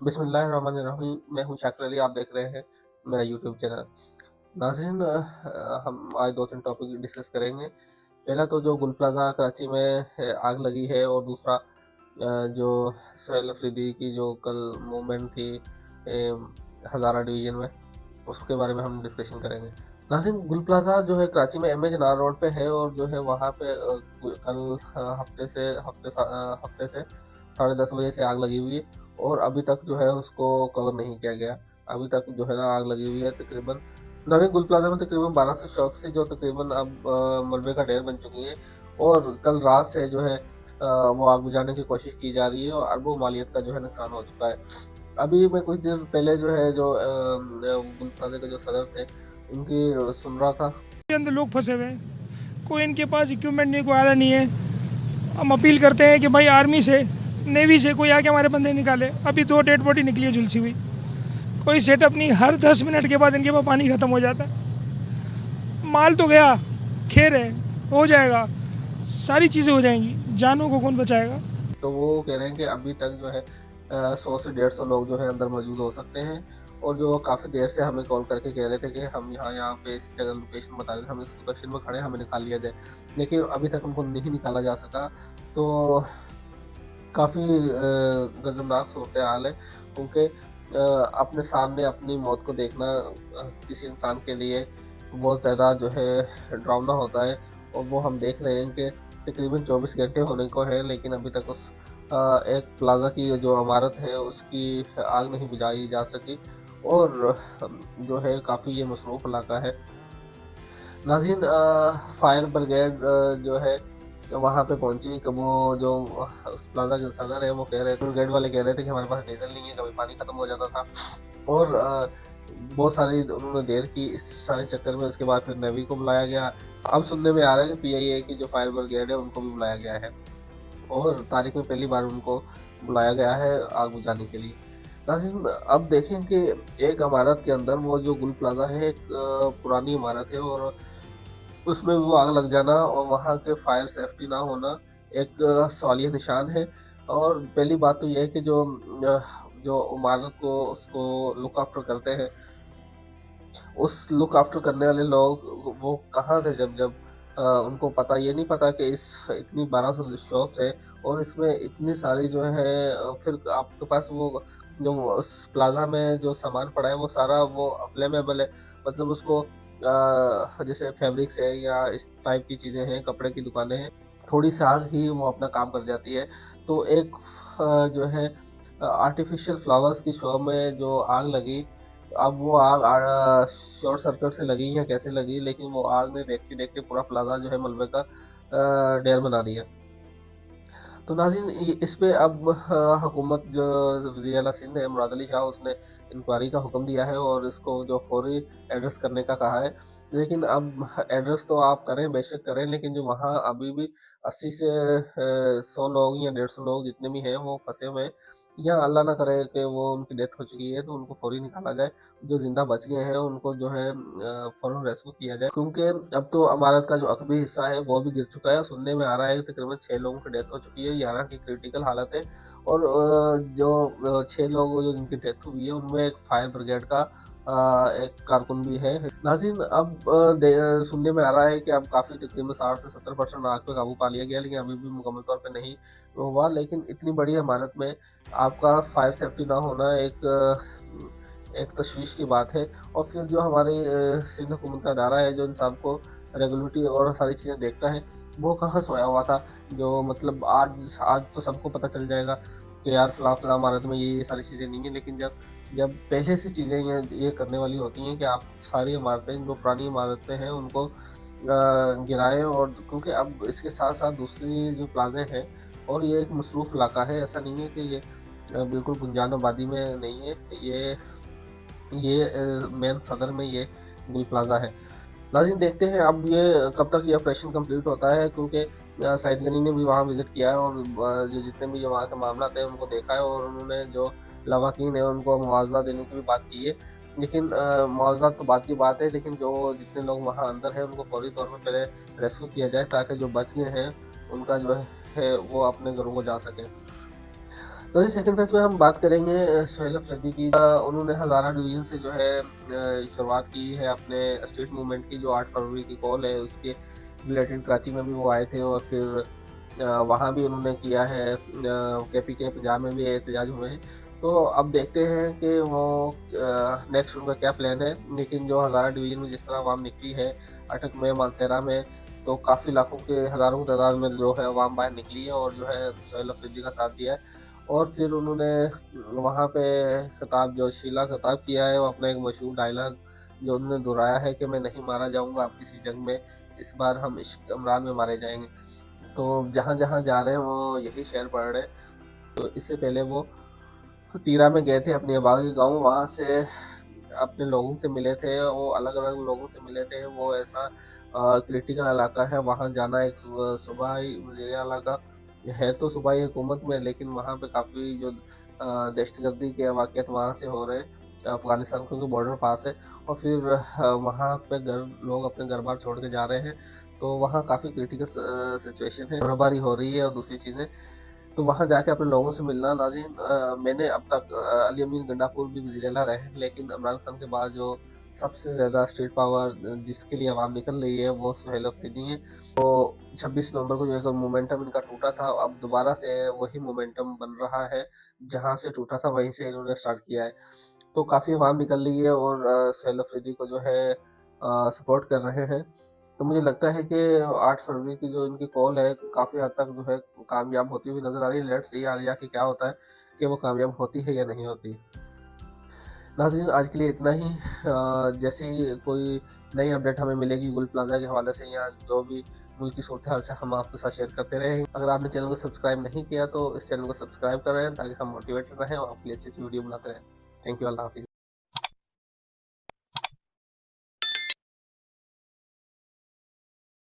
बिस्मिल्लाहिर्रहमानिर्रहीम। मैं हूँ शाकिर अली, आप देख रहे हैं मेरा यूट्यूब चैनल। नाज़रीन, हम आज 2-3 टॉपिक डिस्कस करेंगे। पहला तो जो गुल प्लाज़ा कराची में आग लगी है, और दूसरा जो सोहेल अफरीदी की जो कल मूवमेंट थी हज़ारा डिवीज़न में, उसके बारे में हम डिस्कशन करेंगे। नाज़रीन, गुल प्लाज़ा जो है कराची में एम ए जनार रोड पे है, और जो है वहाँ पे कल हफ्ते से 10:30 बजे से आग लगी हुई है, और अभी तक जो है उसको कवर नहीं किया गया। अभी तक जो है ना आग लगी हुई है तकरीबन। नवीन गुल प्लाजा में तकरीबन 1200 शॉप्स थी, जो तकरीबन अब मलबे का ढेर बन चुकी है, और कल रात से जो है वो आग बुझाने की कोशिश की जा रही है, और अरबों मालियत का जो है नुकसान हो चुका है। अभी मैं कुछ देर पहले जो है जो गुल प्लाजा के जो सदर थे, उनकी सुन रहा था। के अंदर लोग फंसे हुए हैं, कोई इनके पास इक्विपमेंट नहीं, कोई आला नहीं है। हम अपील करते हैं कि भाई आर्मी से, नेवी से कोई आके हमारे बंदे निकाले। अभी 2 डेड बॉडी निकली है झुलसी हुई, कोई सेटअप नहीं। हर 10 मिनट के बाद इनके पास पानी ख़त्म हो जाता है। माल तो गया, खेर है, हो जाएगा, सारी चीज़ें हो जाएंगी, जानों को कौन बचाएगा। तो वो कह रहे हैं कि अभी तक जो है 100 से 150 लोग जो है अंदर मौजूद हो सकते हैं, और जो काफ़ी देर से हमें कॉल करके कह रहे थे कि हम यहाँ पे इस जगह लोकेशन बता रहे थे, हम इस लोकेशन में खड़े हैं, हमें निकाल लिया जाए, लेकिन अभी तक हमको नहीं निकाला जा सका। तो काफ़ी गज़बनाक सूरत हाल है, क्योंकि अपने सामने अपनी मौत को देखना किसी इंसान के लिए बहुत ज़्यादा जो है डरावना होता है, और वो हम देख रहे हैं कि तकरीबन 24 घंटे होने को है, लेकिन अभी तक उस एक प्लाज़ा की जो इमारत है उसकी आग नहीं बुझाई जा सकी, और जो है काफ़ी ये मसरूफ़ इलाका है। नाज़रीन, फायर ब्रिगेड जो है वहाँ पे पहुँची, कि वो जो उस प्लाज़ा के सदर है वो कह रहे थे, ब्रिगेड वाले कह रहे थे कि हमारे पास डीज़ल नहीं है, कभी पानी ख़त्म हो जाता था, और बहुत सारी उन्होंने देर की इस सारे चक्कर में। उसके बाद फिर नेवी को बुलाया गया। अब सुनने में आ रहा है कि पीआईए की जो फायर ब्रिगेड है उनको भी बुलाया गया है, और तारीख में पहली बार उनको बुलाया गया है आग बुझाने के लिए। नाज़रीन, अब देखें कि एक इमारत के अंदर, वो जो गुल प्लाज़ा है, एक पुरानी इमारत है, और उसमें वो आग लग जाना और वहाँ के फायर सेफ्टी ना होना एक सवालिया निशान है। और पहली बात तो ये है कि जो इमारत को उसको लुक आफ्टर करते हैं, उस लुक आफ्टर करने वाले लोग वो कहाँ थे जब उनको पता, ये नहीं पता कि इस इतनी 1200 शॉप्स है, और इसमें इतनी सारी जो है फिर आपके पास वो जो उस प्लाज़ा में जो सामान पड़ा है वो सारा वो अवेलेबल है। मतलब उसको जैसे फैब्रिक्स है या इस टाइप की चीज़ें हैं, कपड़े की दुकानें हैं, थोड़ी सी आग ही वो अपना काम कर जाती है। तो एक जो है आर्टिफ़िशियल फ्लावर्स की शॉप में जो आग लगी, अब वो आग शॉर्ट सर्किट से लगी या कैसे लगी, लेकिन वो आग ने देखते-देखते पूरा प्लाज़ा जो है मलबे का ढेर बना दिया। तो नाज़रीन, इस पे अब हुकूमत जो वज़ीर आला सिंध है मुराद अली शाह, उसने इंक्वायरी का हुक्म दिया है, और इसको जो फौरी एड्रेस करने का कहा है। लेकिन अब एड्रेस तो आप करें, बेशक करें, लेकिन जो वहाँ अभी भी 80 से 100 लोग या 150 लोग जितने भी हैं वो फँसे हुए हैं, या अल्लाह ना करे कि वो उनकी डेथ हो चुकी है तो उनको फौरी निकाला जाए। जो ज़िंदा बच गए हैं उनको जो है फ़ौरन रेस्क्यू किया जाए, क्योंकि अब तो इमारत का जो अक़बी हिस्सा है वो भी गिर चुका है। सुनने में आ रहा है कि तकरीबन 6 लोगों की डेथ हो चुकी है, 11 की क्रिटिकल हालत है, और जो 6 लोग जो जिनकी डेथ हुई है उनमें एक फायर ब्रिगेड का एक कारकुन भी है। नाज़रीन, अब सुनने में आ रहा है कि अब काफ़ी तकरीबन 60 से 70% आग पे काबू पा लिया गया है, लेकिन अभी भी मुकम्मल तौर पे नहीं हुआ। लेकिन इतनी बड़ी इमारत में आपका फायर सेफ्टी ना होना एक तशवीश की बात है। और फिर जो हमारे सिंध हुकूमत का अदारा है जो इन सबको रेगुलेटरी और सारी चीज़ें देखता है, वो कहाँ सोया हुआ था। जो मतलब आज आज तो सबको पता चल जाएगा कि यार फ़लाँ-फ़लाँ इमारत में ये सारी चीज़ें नहीं हैं, लेकिन जब जब पहले से चीज़ें ये करने वाली होती हैं कि आप सारी इमारतें, जो पुरानी इमारतें हैं, उनको गिराएँ, और क्योंकि अब इसके साथ-साथ दूसरी जो प्लाज़े हैं, और ये एक मसरूफ़ इलाका है, ऐसा नहीं है कि ये बिल्कुल गुंजान आबादी में नहीं है। ये मेन सदर में ये गुल प्लाज़ा है। नाज़रीन, देखते हैं अब ये कब तक ये ऑपरेशन कंप्लीट होता है, क्योंकि सईद गनी ने भी वहाँ विज़िट किया है, और जो जितने भी वहाँ के मामलात हैं उनको देखा है, और उन्होंने जो लवाकीन है उनको मुआवज़ा देने की भी बात की है। लेकिन मुआवज़ा तो बात की बात है, लेकिन जो जितने लोग वहाँ अंदर हैं उनको फ़ौरी तौर पे पहले रेस्क्यू किया जाए, ताकि जो बच गए हैं उनका जो है वो अपने घरों को जा सकें। वैसे सेकंड फेज़ में हम बात करेंगे सोहेल अफरीदी की। उन्होंने हज़ारा डिवीज़न से जो है शुरुआत की है अपने स्ट्रीट मूवमेंट की, जो 8 फरवरी की कॉल है उसके रिलेटेड कराची में भी वो आए थे और फिर वहाँ भी उन्होंने किया है, केपीके पंजाब में भी एहतजाज हुए हैं। तो अब देखते हैं कि वो नेक्स्ट उनका क्या प्लान है। लेकिन जो हज़ारा डिवीज़न में जिस तरह अवाम निकली है, अटक में, मानसेरा में, तो काफ़ी लाखों के हज़ारों की तादाद में जो है अवाम बाहर निकली है और जो है सोहेल अफरीदी का साथ दिया है। और फिर उन्होंने वहाँ पे खिताब जो शीला खिताब किया है, वो अपना एक मशहूर डायलॉग जो उन्होंने दोहराया है कि मैं नहीं मारा जाऊँगा अब किसी जंग में, इस बार हम इश्क इमरान में मारे जाएँगे। तो जहाँ-जहाँ जा रहे हैं वो यही शेर पढ़ रहे हैं। तो इससे पहले वो तीरा में गए थे अपनी आबा के गाँव, वहाँ से अपने लोगों से मिले थे, वो अलग-अलग लोगों से मिले थे। वो ऐसा क्रिटिकल इलाका है, वहाँ जाना एक सूबाई वज़ीर आला का है, तो सूबाई हुकूमत में, लेकिन वहाँ पे काफ़ी जो दहशतगर्दी के वाक़यात वहाँ से हो रहे हैं, अफ़गानिस्तान क्योंकि बॉर्डर पास है। और फिर वहाँ पे लोग अपने घर-बार छोड़ के जा रहे हैं, तो वहाँ काफ़ी क्रिटिकल सिचुएशन है, बर्फ़बारी हो रही है और दूसरी चीज़ें। तो वहाँ जाके अपने लोगों से मिलना नाज़रीन, मैंने अब तक अली अमीन गंडापुर भी वज़ीर-ए-आला रहे हैं, लेकिन इमरान खान के बाद जो सबसे ज़्यादा स्टेट पावर जिसके लिए आवाम निकल रही है, वो सोहेल अफरीदी हैं। तो 26 नवंबर को जो है मोमेंटम इनका टूटा था, अब दोबारा से वही मोमेंटम बन रहा है, जहाँ से टूटा था वहीं से इन्होंने स्टार्ट किया है। तो काफ़ी अवाम निकल रही है और सोहेल अफरीदी को जो है सपोर्ट कर रहे हैं। तो मुझे लगता है कि 8 फरवरी की जो इनकी कॉल है, काफ़ी हद तक जो है कामयाब होती हुई नज़र आ रही है। लेट्स सी आगे जाके क्या होता है, कि वो कामयाब होती है या नहीं होती। नाज़रीन आज के लिए इतना ही। जैसे ही कोई नई अपडेट हमें मिलेगी गुल प्लाज़ा के हवाले से या जो भी मुल्क की सूरत-हाल से, हम आपके साथ शेयर करते रहेंगे। अगर आपने चैनल को सब्सक्राइब नहीं किया तो इस चैनल को सब्सक्राइब कर रहें ताकि हम मोटिवेटेड रहें और आपके लिए अच्छी-अच्छी वीडियो बनाते रहें। थैंक यू, अल्लाह हाफ़िज़।